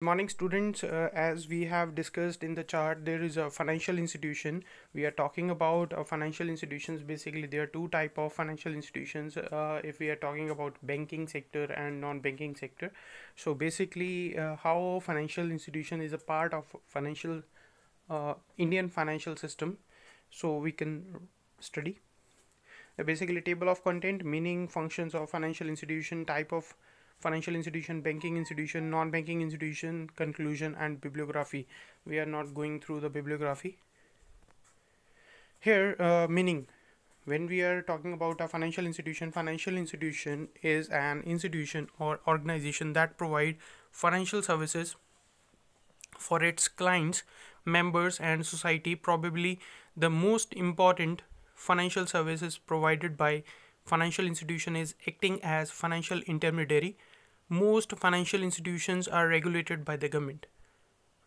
Morning students, as we have discussed in the chart, there is a financial institution. We are talking about financial institutions. Basically, there are two type of financial institutions. If we are talking about banking sector and non-banking sector, so basically, how financial institution is a part of financial Indian financial system. So we can study. Basically, table of content, meaning, functions of financial institution, type of financial institution, banking institution, non-banking institution, conclusion, and bibliography. We are not going through the bibliography here. Meaning, when we are talking about a financial institution is an institution or organization that provide financial services for its clients, members, and society. Probably the most important financial services provided by financial institution is acting as financial intermediary. Most financial institutions are regulated by the government.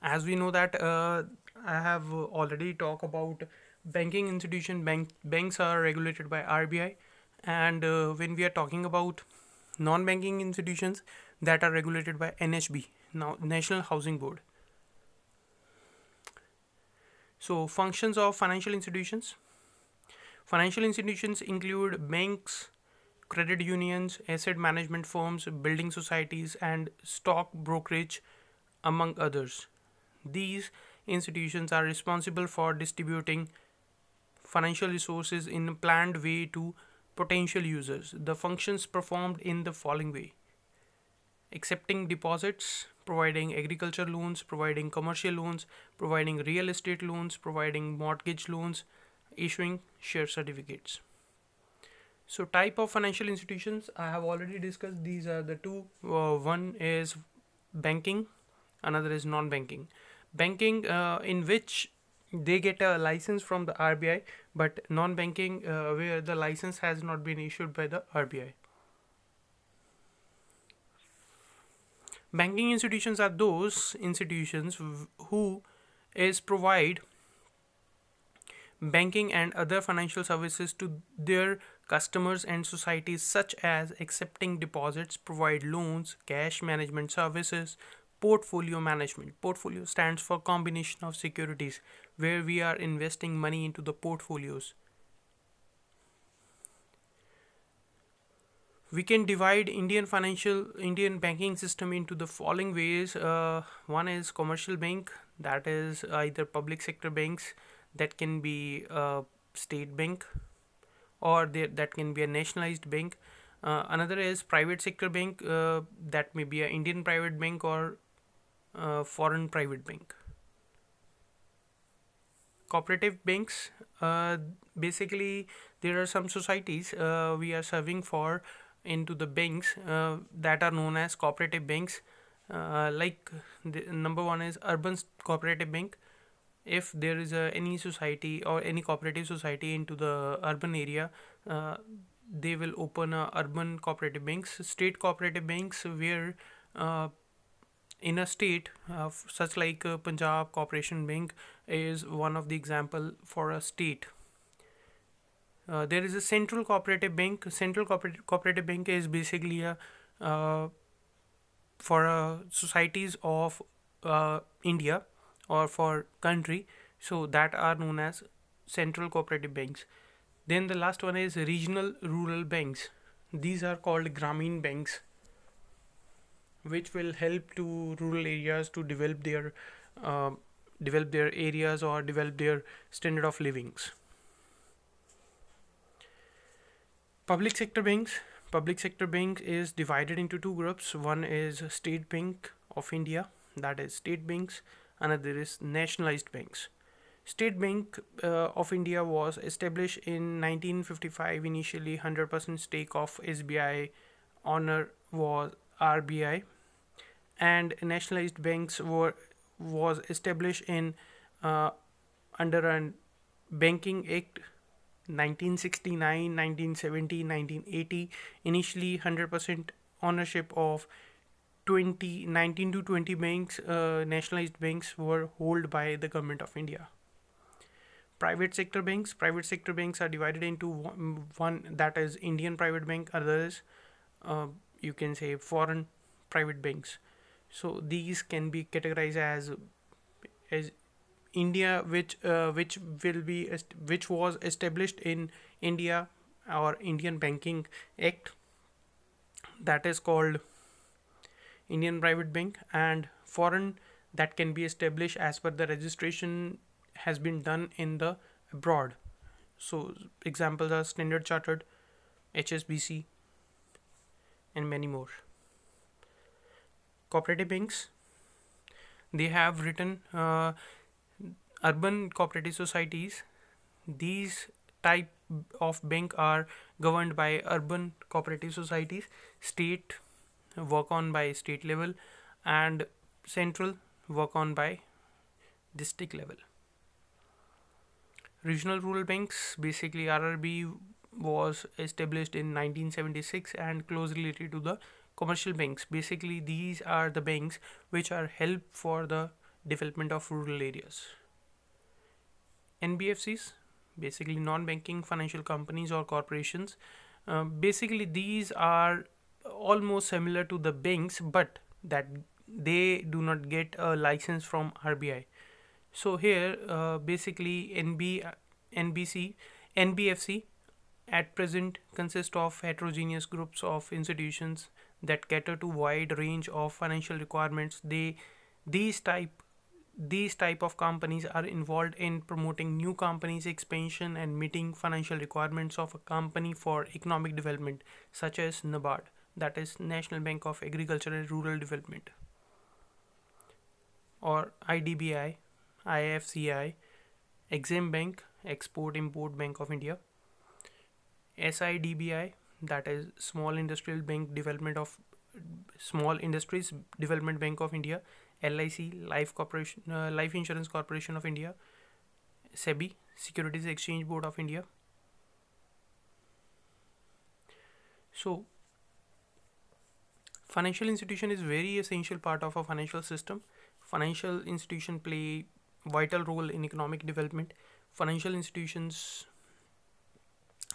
As we know that I have already talked about banking institution. Banks are regulated by RBI, and when we are talking about non-banking institutions, that are regulated by NHB, now National Housing Board. So functions of financial institutions. Financial institutions include banks, credit unions, asset management firms, building societies, and stock brokerage, among others. These institutions are responsible for distributing financial resources in a planned way to potential users. The functions performed in the following way: accepting deposits, providing agriculture loans, providing commercial loans, providing real estate loans, providing mortgage loans, issuing share certificates. So type of financial institutions I have already discussed. These are the two. One is banking, another is non-banking. Banking, in which they get a license from the RBI, but non-banking, where the license has not been issued by the RBI. Banking institutions are those institutions who is provide banking and other financial services to their customers and societies, such as accepting deposits, provide loans, cash management services, portfolio management. Portfolio stands for combination of securities, where we are investing money into the portfolios. We can divide Indian banking system into the following ways. One is commercial bank, that is either public sector banks, that can be a state bank, or that can be a nationalized bank. Another is private sector bank, that may be an Indian private bank or foreign private bank. Cooperative banks, basically there are some societies we are serving for into the banks that are known as cooperative banks. Like the number one is urban cooperative bank. If there is any society or any cooperative society into the urban area, they will open urban cooperative banks. State cooperative banks, where in a state, such like Punjab Corporation Bank is one of the example for a state. There is a central cooperative bank. Central cooperative bank is basically a for societies of India or for country, so that are known as central cooperative banks. Then the last one is regional rural banks. These are called Grameen banks, which will help to rural areas to develop their areas or develop their standard of livings. Public sector banks. Public sector bank is divided into two groups. One is State Bank of India, that is state banks. Another is nationalized banks. State Bank of India was established in 1955. Initially, 100% stake of SBI owner was RBI, and nationalized banks was established in under a Banking Act 1969, 1970, 1980. Initially, 100% ownership of 19 to 20 banks, nationalized banks, were held by the government of India. Private sector banks. Private sector banks are divided into one that is Indian private bank, other is you can say foreign private banks. So these can be categorized as India, which will be which was established in India, or Indian Banking Act, that is called Indian Private Bank, and foreign, that can be established as per the registration has been done in the abroad. So examples are Standard Chartered, HSBC, and many more. Cooperative banks, they have written urban cooperative societies. These type of bank are governed by urban cooperative societies. State work on by state level, and central work on by district level. Regional rural banks, basically RRB was established in 1976 and closely related to the commercial banks. Basically these are the banks which are help for the development of rural areas. NBFCs, basically non-banking financial companies or corporations. Basically these are almost similar to the banks, but that they do not get a license from RBI. So here basically NBFC at present consist of heterogeneous groups of institutions that cater to wide range of financial requirements. These type these type of companies are involved in promoting new companies expansion and meeting financial requirements of a company for economic development, such as NABARD, that is National Bank of Agriculture and Rural Development, or IDBI, IFCI, Exim Bank, Export Import Bank of India, SIDBI, that is Small Industrial Bank Development of Small Industries Development Bank of India, LIC, Life Insurance Corporation of India, SEBI, Securities Exchange Board of India. So financial institution is very essential part of a financial system. Financial institution play vital role in economic development. Financial institutions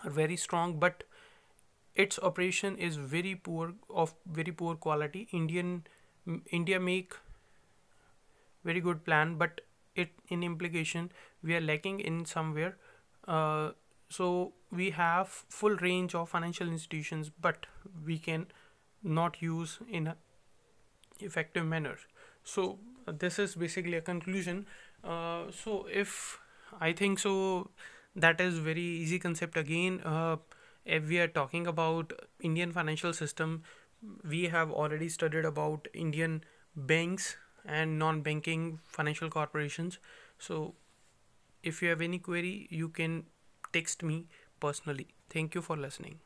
are very strong, but its operation is very poor, of very poor quality. India make very good plan, but it in implication we are lacking in somewhere. So we have full range of financial institutions, but we can not use in a effective manner. So this is basically a conclusion. So if I think so, that is very easy concept again. If we are talking about Indian financial system, we have already studied about Indian banks and non-banking financial corporations. So if you have any query, you can text me personally. Thank you for listening.